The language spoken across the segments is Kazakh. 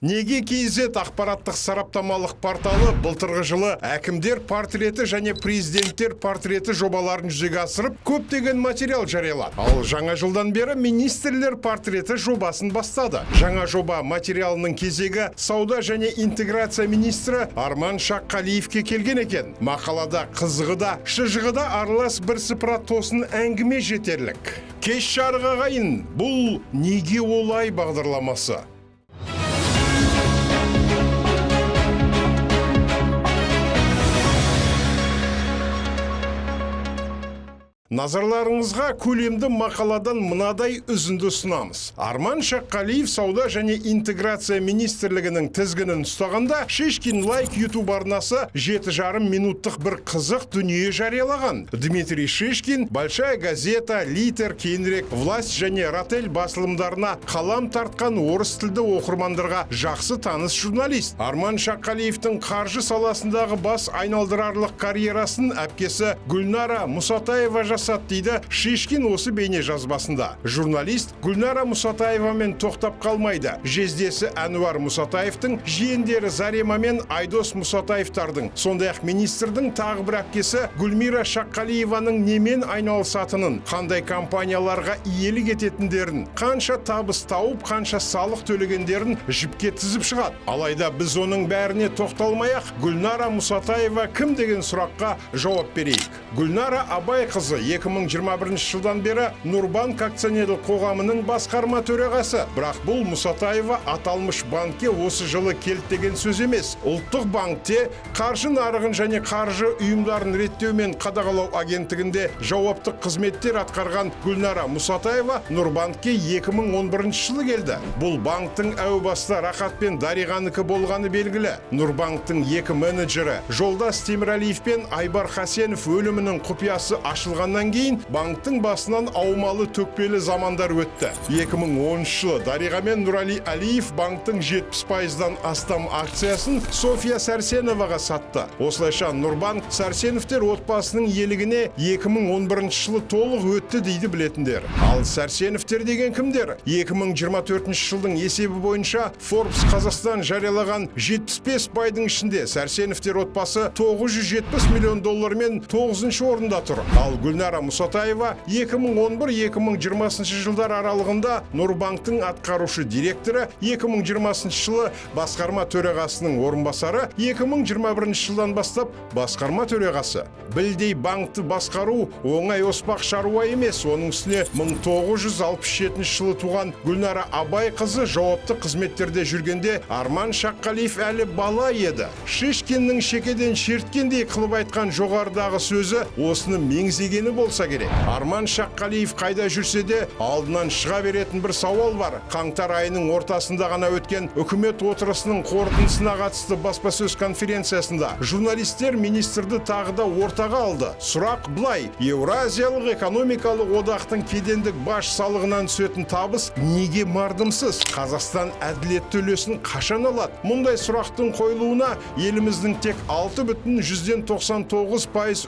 Неге KZ ақпараттық сараптамалық порталы былтырғы жылы әкімдер портреті және президенттер портреті жобаларын жүзеге асырып, көптеген материал жариялады. Ал жаңа жылдан бері министрлер портреті жобасын бастады. Жаңа жоба материалының кезегі сауда және интеграция министрі Арман Шаққалиевке келген екен. Мақалада қызығы да, шыжығы да аралас бірсыпыра тосын әңгіме жетерлік. Кеш жарық ағайын, бұл неге олай бағдарламасы. Назарларыңызға көлемді мақаладан мынадай үзінді ұсынамыз. Арман Шаққалиев сауда және интеграция министрлігінің тізгінін ұстағанда Шишкин лайк YouTube арнасы 7,5 минуттық бір қызық дүние жариялаған. Дмитрий Шишкин Большая газета, Литер, кейінірек Власть және Ратель басылымдарына қалам тартқан орыс тілді оқырмандарға жақсы таныс журналист. Арман Шаққалиевтің қаржы саласындағы бас айналдырарлық карьерасын әпкесі Гүлнара Мұсатаева жасады дейді Шишкин осы бейне жазбасында. Журналист Гүлнара Мұсатаевамен тоқтап қалмайды. Жездесі Әнуар Мұсатаевтың жиендері Зарема мен Айдос Мұсатаевтардың, сондай-ақ министрдің тағы бір әпкесі Гүлмира Шаққалиеваның немен айналысатынын, қандай компанияларға иелік ететіндерін, қанша табыс тауып, қанша салық төлегендерін жіпке тізіп шығады. Алайда біз оның бәріне тоқталмай-ақ Гүлнара Мұсатаева кім деген сұраққа жауап берейік. Гүлнара Абайқызы 2021 жылдан бері Нурбанк акционерлік қоғамының басқарма төрағасы. Бірақ бұл Мұсатаева аталмыш банкке осы жылы келді деген сөз емес. Ұлттық банкте қаржы нарығын және қаржы ұйымдарын реттеу мен қадағалау агенттігінде жауапты қызметтер атқарған Гүлнара Мұсатаева Нурбанкке 2011 жылы келді. Бұл банктың әу баста Рахат пен Дариғанікі болғаны белгілі. Нурбанктың екі менеджері Жолдас Темірәлиев пен Айбар Хасенов өлімінің құпиясы ашылғаннан кейін банктың басынан аумалы төкпелі замандар өтті. 2010 жылы Дариға мен Нұрали Алиев банктың 70%-дан астам акциясын София Сәрсеноваға сатты. Осылайша Нурбанк Сәрсеновтер отбасының иелігіне 2011 жылы толық өтті дейді білетіндер. Ал Сәрсеновтер деген кімдер? 2024 жылдың есебі бойынша Forbes Қазақстан жариялаған 75 байдың ішінде Сәрсеновтер отбасы $970 миллион мен 9-шы орында тұр. Ал Гүлнара Мұсатаева 2011-2020 жылдар аралығында Нурбанктың атқарушы директоры, 2020 жылы басқарма төрағасының орынбасары, 2021 жылдан бастап басқарма төрағасы. Білдей банкты басқару оңай оспақ шаруа емес. Оның үстіне 1967 жылы туған Гүлнара Абайқызы жауапты қызметтерде жүргенде Арман Шаққалиев әлі бала еді. Шишкиннің шекеден шерткендей қылып айтқан жоғарыдағы сөзі осыны меңзегені болса керек. Арман Шаққалиев қайда жүрсе де алдынан шыға беретін бір сауал бар. Қаңтар айының ортасында ғана өткен үкімет отырысының қорытындысына қатысты баспасөз конференциясында журналистер министрді тағы да ортаға алды. Сұрақ былай: Еуразиялық экономикалық одақтың кедендік баж салығынан түсетін табыс неге мардымсыз? Қазақстан әділетті үлесін қашан алады? Мұндай сұрақтың қойылуына еліміздің тек 6,99%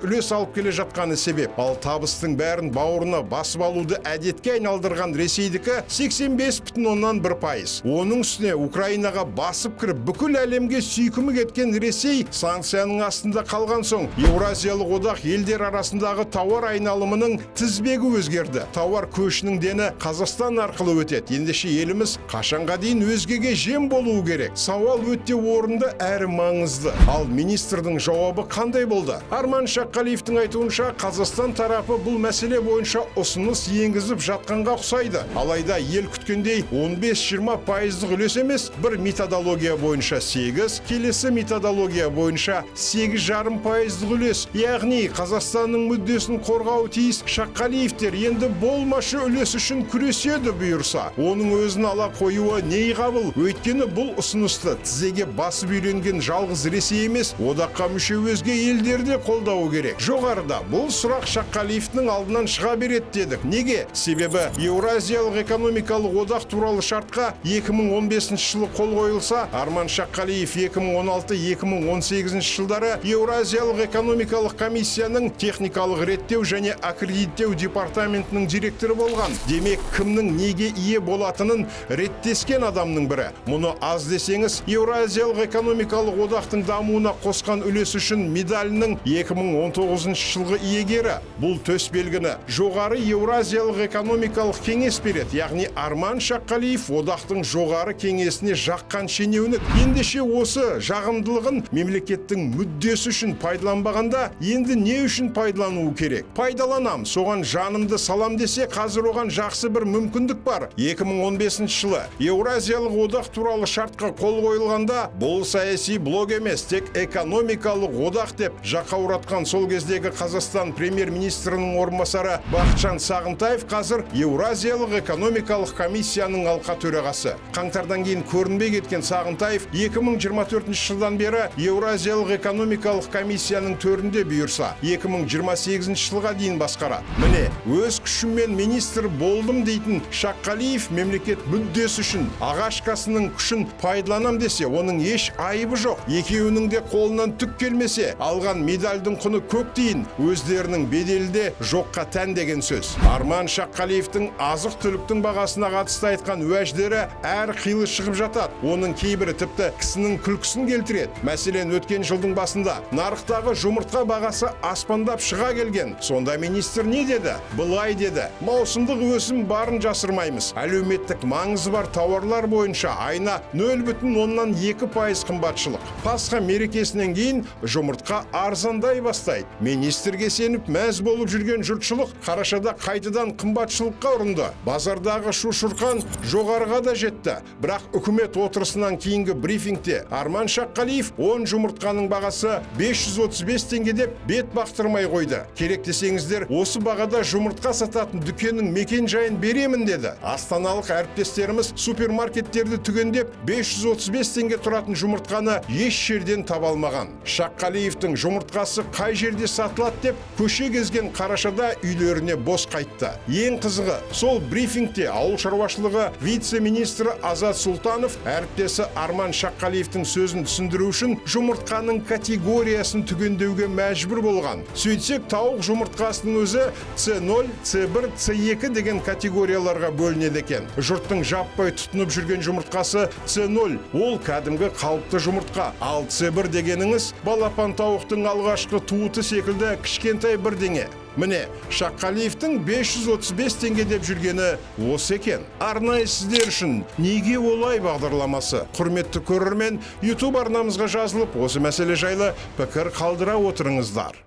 үлес алып келе жатқаны себеп. Ал табыстың бәрін бауырына басып алуды әдетке айналдырған Ресейдікі 85,1%. Оның үстіне Украинаға басып кіріп бүкіл әлемге сүйкімі кеткен Ресей санкцияның астында қалған соң Еуразиялық одақ елдер арасындағы тауар айналымының тізбегі өзгерді. Тауар көшінің дені Қазақстан арқылы өтеді. Ендеше еліміз қашанға дейін өзгеге жем болуы керек? Сауал өте орынды әрі маңызды. Ал министрдің жауабы қандай болды? Арман Шаққалиевтің айтуынша Қазақстан тарапы бұл мәселе бойынша ұсыныс енгізіп жатқанға ұқсайды. Алайда ел күткендей 15-20% үлес емес, бір методология бойынша 8, келесі методология бойынша 8,5% үлес. Яғни Қазақстанның мүддесін қорғауы тиіс Шаққалиевтер енді болмашы үлес үшін күреседі бұйырса. Оның өзін ала қоюы нейғабыл. Өйткені бұл ұсынысты тізеге басып үйренген жалғыз Ресей емес, одаққа мүше өзге елдерде қолдауы керек. Жоғарыда бұл сұрақ Шаққалиевтің алдынан шыға береді дедік. Неге? Себебі Еуразиялық экономикалық одақ туралы шартқа 2015 жылы қол қойылса, Арман Шаққалиев 2016-2018 жылдары Еуразиялық экономикалық комиссияның техникалық реттеу және аккредиттеу департаментінің директоры болған. Демек, кімнің неге ие болатынын реттескен адамның бірі. Мұны аз десеңіз, Еуразиялық экономикалық одақтың дамуына қосқан үлес үшін медалінің 2019 жылғы иегері. Бұл төс белгіні жоғары Еуразиялық экономикалық кеңес береді, яғни Арман Шаққалиев одақтың жоғары кеңесіне жаққан шенеунік. Ендеше осы жағымдылығын мемлекеттің мүддесі үшін пайдаланбағанда, енді не үшін пайдалануы керек? Пайдаланам, соған жанымды салам десе, қазір оған жақсы бір мүмкіндік бар. 2015 жылы Еуразиялық одақ туралы шартқа қол қойылғанда, бұл саяси блок емес, тек экономикалық одақ деп жақауратқан сол кездегі Қазақстан премьер-министрінің орынбасары Бақытжан Сағынтаев қазір Еуразиялық экономикалық комиссияның алқа төрағасы. Қаңтардан кейін көрінбей кеткен Сағынтаев 2024 жылдан бері Еуразиялық экономикалық комиссияның төрінде бұйырса, 2028 жылға дейін басқарады. Міне, өз күшіммен министр болдым дейтін Шаққалиев мемлекет мүддесі үшін ағашқасының күшін пайдаланам десе, оның еш айыбы жоқ. Екеуінің де қолынан түк келмесе, алған медальдің құны көк дейін, өздерінің беделі де жоққа тән деген сөз. Арман Шаққалиевтің азық-түліктің бағасына қатысты айтқан уәждері әр қилы шығып жатады. Оның кейбірі тіпті кісінің күлкісін келтіреді. Мәселен, өткен жылдың басында нарықтағы жұмыртқа бағасы аспандап шыға келген. Сонда министр не деді? Былай деді: маусымдық өсім барын жасырмаймыз. Әлеуметтік маңызы бар тауарлар бойынша айына 0,2% қымбатшылық. Пасха мерекесінен кейін жұмыртқа арзандай бастайды. Министрге сеніп мәз болып жүрген жұртшылық қарашада қайтадан қымбатшылыққа ұрынды. Базардағы шу-шұрқан жоғарыға да жетті. Бірақ үкімет отырысынан кейінгі брифингте Арман Шаққалиев 10 жұмыртқаның бағасы 535 теңге деп бет бақтырмай қойды. Керек десеңіздер, осы бағада жұмыртқа сататын дүкеннің мекен жайын беремін деді. Астаналық әріптестеріміз супермаркеттерді түгендеп 535 теңге тұратын жұмыртқаны еш жерден таба алмаған. Шаққалиевтің жұмыртқасы қай жерде сатылады деп көше кезген қарашада үйлеріне бос қайтты. Ең қызығы, сол брифингте ауыл шаруашылығы вице-министрі Азат Сұлтанов әріптесі Арман Шаққалиевтің сөзін түсіндіру үшін жұмыртқаның категориясын түгендеуге мәжбүр болған. Сөйтсек, тауық жұмыртқасының өзі С0, С1, С2 деген категорияларға бөлінеді екен. Жұрттың жаппай тұтынып жүрген жұмыртқасы С0, ол кәдімгі қалыпты жұмыртқа. Ал С1 дегеніңіз балапан тауықтың алғашқы туыты секілді кішкентай бірдеңе. Міне, Шаққалиевтің 535 теңге деп жүргені осы екен. Арнайы сіздер үшін неге олай бағдарламасы. Құрметті көрермен, YouTube арнамызға жазылып, осы мәселе жайлы пікір қалдыра отырыңыздар.